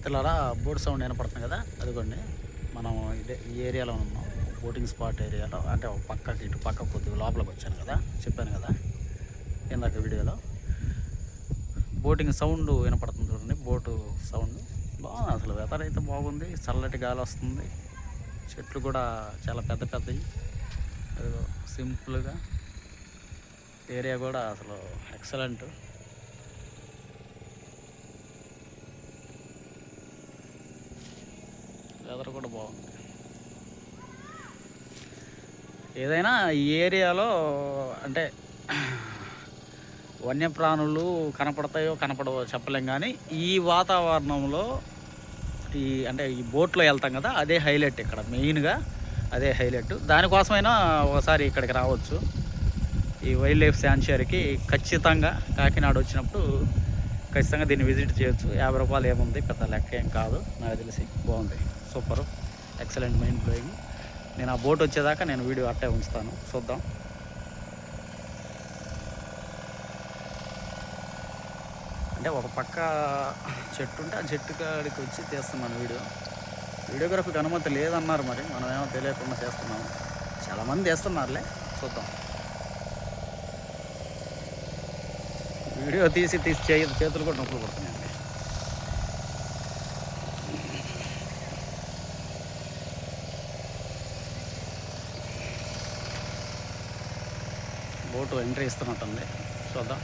మిత్రులారా, boat sound వినపడుతుంది కదా, అదిగోండి మనం ఈ ఏరియాలో ఉన్నాం. బోటింగ్ స్పాట్ ఏరియాలో, అంటే ఒక పక్కకి ఇటు పక్క కొద్దిగా లోపలికి వచ్చాను కదా, చెప్పాను కదా ఇందాక వీడియోలో. బోటింగ్ సౌండ్ వినపడుతుంది చూడండి, బోటు సౌండ్ బాగుంది. అసలు వెదర్ అయితే బాగుంది, చల్లటి గాలి వస్తుంది, చెట్లు కూడా చాలా పెద్ద పెద్దవి. సింపుల్గా ఏరియా కూడా అసలు ఎక్సలెంట్. వెదర్ కూడా బాగుంది. ఏదైనా ఈ ఏరియాలో అంటే వన్యప్రాణులు కనపడతాయో కనపడవో చెప్పలేం, కానీ ఈ వాతావరణంలో అంటే ఈ బోట్లో వెళ్తాం కదా, అదే హైలైట్. ఇక్కడ మెయిన్గా అదే హైలైట్. దానికోసమైనా ఒకసారి ఇక్కడికి రావచ్చు. ఈ వైల్డ్ లైఫ్ శాంచురీకి ఖచ్చితంగా కాకినాడ వచ్చినప్పుడు ఖచ్చితంగా దీన్ని విజిట్ చేయొచ్చు. 50 రూపాయలు ఏముంది, పెద్ద లెక్క ఏం కాదు నాకు తెలిసి. బాగుంది, సూపరు, ఎక్సలెంట్, మైండ్ బ్లోయింగ్. నేను ఆ బోట్ వచ్చేదాకా నేను వీడియో అట్టే ఉంచుతాను, చూద్దాం. అంటే ఒక పక్క చెట్టు ఉంటే ఆ చెట్టు కాడికి వచ్చి తీస్తున్నాను వీడియో. వీడియోగ్రఫీకి అనుమతి లేదన్నారు, మరి మనమేమో తెలియకుండా చేస్తున్నాము. చాలామంది చేస్తున్నారులే, చూద్దాం. వీడియో తీసి చేతులు కూడా నొప్పులు పడుతున్నాయండి. బోటు ఎంట్రీ ఇస్తున్నట్టుంది, చూద్దాం.